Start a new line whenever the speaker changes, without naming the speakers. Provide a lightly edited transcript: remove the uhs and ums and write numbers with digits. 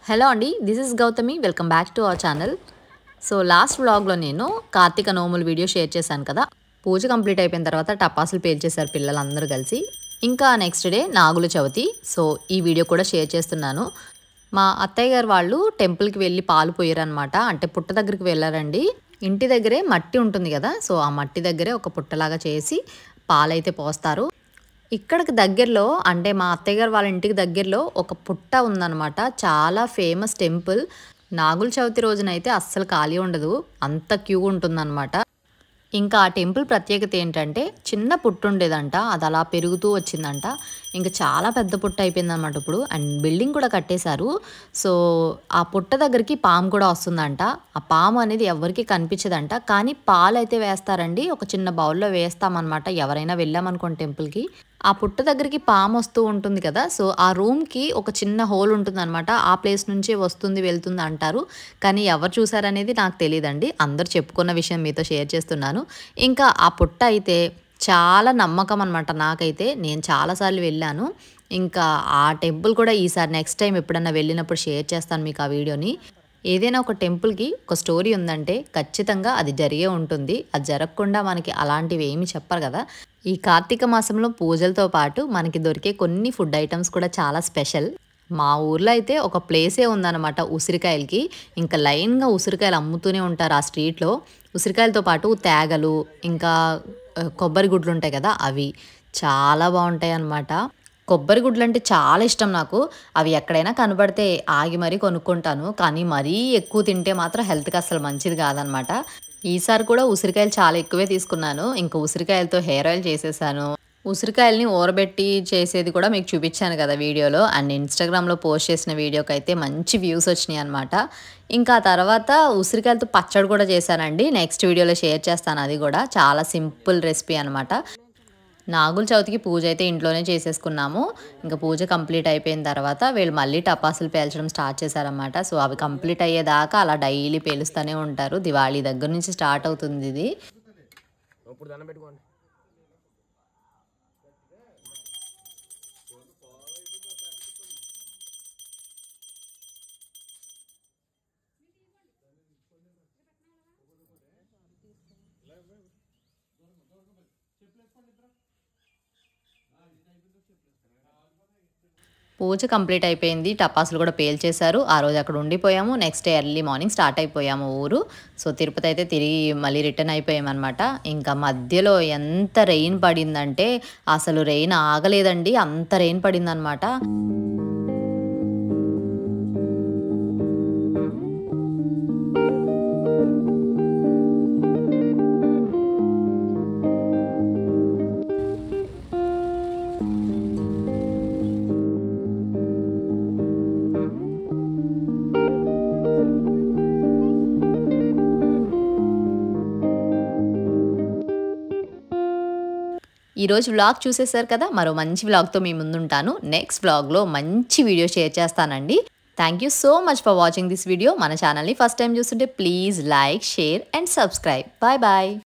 Hello అండి, this is Gautami. Welcome back to our channel. So last వ్లాగ్లో నేను కార్తీక నోముల video share చేశాను కదా. పూజ కంప్లీట్ అయిపోయిన తర్వాత టపాసులు పేల్చేశారు పిల్లలందరూ కలిసి. ఇంకా next day Nagula Chavithi. So ఈ వీడియో కూడా షేర్ చేస్తున్నాను. మా అత్తయ్య గారు వాళ్ళు టెంపుల్కి వెళ్ళి పాలు పోయారనమాట. అంటే పుట్ట దగ్గరికి వెళ్ళారండి. ఇంటి దగ్గరే మట్టి ఉంటుంది కదా, సో ఆ మట్టి దగ్గరే ఒక పుట్టలాగా చేసి పాలైతే పోస్తారు. ఇక్కడికి దగ్గరలో అంటే మా అత్తయ్య గారు వాళ్ళ ఇంటికి దగ్గరలో ఒక పుట్ట ఉందన్నమాట. చాలా ఫేమస్ టెంపుల్. నాగుల చవితి రోజునైతే అస్సలు ఖాళీ ఉండదు, అంత క్యూ ఉంటుందన్నమాట. ఇంకా ఆ టెంపుల్ ప్రత్యేకత ఏంటంటే చిన్న పుట్టు ఉండేదంట, అది అలా పెరుగుతూ వచ్చిందంట. ఇంకా చాలా పెద్ద పుట్ట అయిపోయిందన్నమాట ఇప్పుడు. అండ్ బిల్డింగ్ కూడా కట్టేశారు. సో ఆ పుట్ట దగ్గరికి పాము కూడా వస్తుందంట. ఆ పాము అనేది ఎవరికి కనిపించదంట, కానీ పాలు అయితే వేస్తారండి. ఒక చిన్న బౌల్లో వేస్తామన్నమాట ఎవరైనా వెళ్ళామనుకోండి టెంపుల్కి. ఆ పుట్ట దగ్గరికి పాము వస్తూ ఉంటుంది కదా, సో ఆ రూమ్కి ఒక చిన్న హోల్ ఉంటుంది అనమాట. ఆ ప్లేస్ నుంచే వస్తుంది వెళ్తుంది అంటారు, కానీ ఎవరు చూసారనేది నాకు తెలియదండి. అందరు చెప్పుకున్న విషయం మీతో షేర్ చేస్తున్నాను. ఇంకా ఆ పుట్ట అయితే చాలా నమ్మకం అనమాట నాకైతే. నేను చాలాసార్లు వెళ్ళాను. ఇంకా ఆ టెంపుల్ కూడా ఈసారి నెక్స్ట్ టైం ఎప్పుడన్నా వెళ్ళినప్పుడు షేర్ చేస్తాను మీకు ఆ వీడియోని. ఏదైనా ఒక టెంపుల్కి ఒక స్టోరీ ఉందంటే ఖచ్చితంగా అది జరిగే ఉంటుంది. అది జరగకుండా మనకి అలాంటివి ఏమి చెప్పరు కదా. ఈ కార్తీక మాసంలో పూజలతో పాటు మనకి దొరికే కొన్ని ఫుడ్ ఐటమ్స్ కూడా చాలా స్పెషల్. మా ఊర్లో అయితే ఒక ప్లేసే ఉందన్నమాట ఉసిరికాయలకి. ఇంకా లైన్గా ఉసిరికాయలు అమ్ముతూనే ఉంటారు ఆ స్ట్రీట్లో. ఉసిరికాయలతో పాటు తేగలు, ఇంకా కొబ్బరి గుడ్లు ఉంటాయి కదా, అవి చాలా బాగుంటాయి అన్నమాట. కొబ్బరి గుడ్లు అంటే చాలా ఇష్టం నాకు. అవి ఎక్కడైనా కనబడితే ఆగి మరీ కొనుక్కుంటాను, కానీ మరీ ఎక్కువ తింటే మాత్రం హెల్త్కి అసలు మంచిది కాదనమాట. ఈసారి కూడా ఉసిరికాయలు చాలా ఎక్కువే తీసుకున్నాను. ఇంకా ఉసిరికాయలతో హెయిర్ ఆయిల్ చేసేసాను. ఉసిరికాయలని ఊరబెట్టి చేసేది కూడా మీకు చూపించాను కదా వీడియోలో. అండ్ ఇన్స్టాగ్రామ్లో పోస్ట్ చేసిన వీడియోకి అయితే మంచి వ్యూస్ వచ్చినాయి అనమాట. ఇంకా తర్వాత ఉసిరికాయలతో పచ్చడి కూడా చేశానండి. నెక్స్ట్ వీడియోలో షేర్ చేస్తాను, అది కూడా చాలా సింపుల్ రెసిపీ అనమాట. నాగుల చవితికి పూజ అయితే ఇంట్లోనే చేసేసుకున్నాము. ఇంకా పూజ కంప్లీట్ అయిపోయిన తర్వాత వీళ్ళు మళ్ళీ టపాసులు పేల్చడం స్టార్ట్ చేశారన్నమాట. సో అవి కంప్లీట్ అయ్యేదాకా అలా డైలీ పేలుస్తూనే ఉంటారు. దివాళీ దగ్గర నుంచి స్టార్ట్ అవుతుంది ఇది. పూజ కంప్లీట్ అయిపోయింది, టపాసులు కూడా పేల్చేశారు. ఆ రోజు అక్కడ ఉండిపోయాము. Next day early morning start అయిపోయాము ఊరు. సో తిరుపతి అయితే తిరిగి మళ్ళీ రిటర్న్ అయిపోయామన్నమాట. ఇంకా మధ్యలో ఎంత రెయిన్ పడిందంటే అసలు రెయిన్ ఆగలేదండి, అంత రెయిన్ పడిందనమాట. ఈరోజు వ్లాగ్ చూసేశారు కదా, మరో మంచి వ్లాగ్తో మీ ముందుంటాను. నెక్స్ట్ వ్లాగ్లో మంచి వీడియో షేర్ చేస్తానండి. Thank you so much for watching this video. మన ఛానల్ని ఫస్ట్ టైం చూస్తుంటే please like, share and subscribe. Bye bye.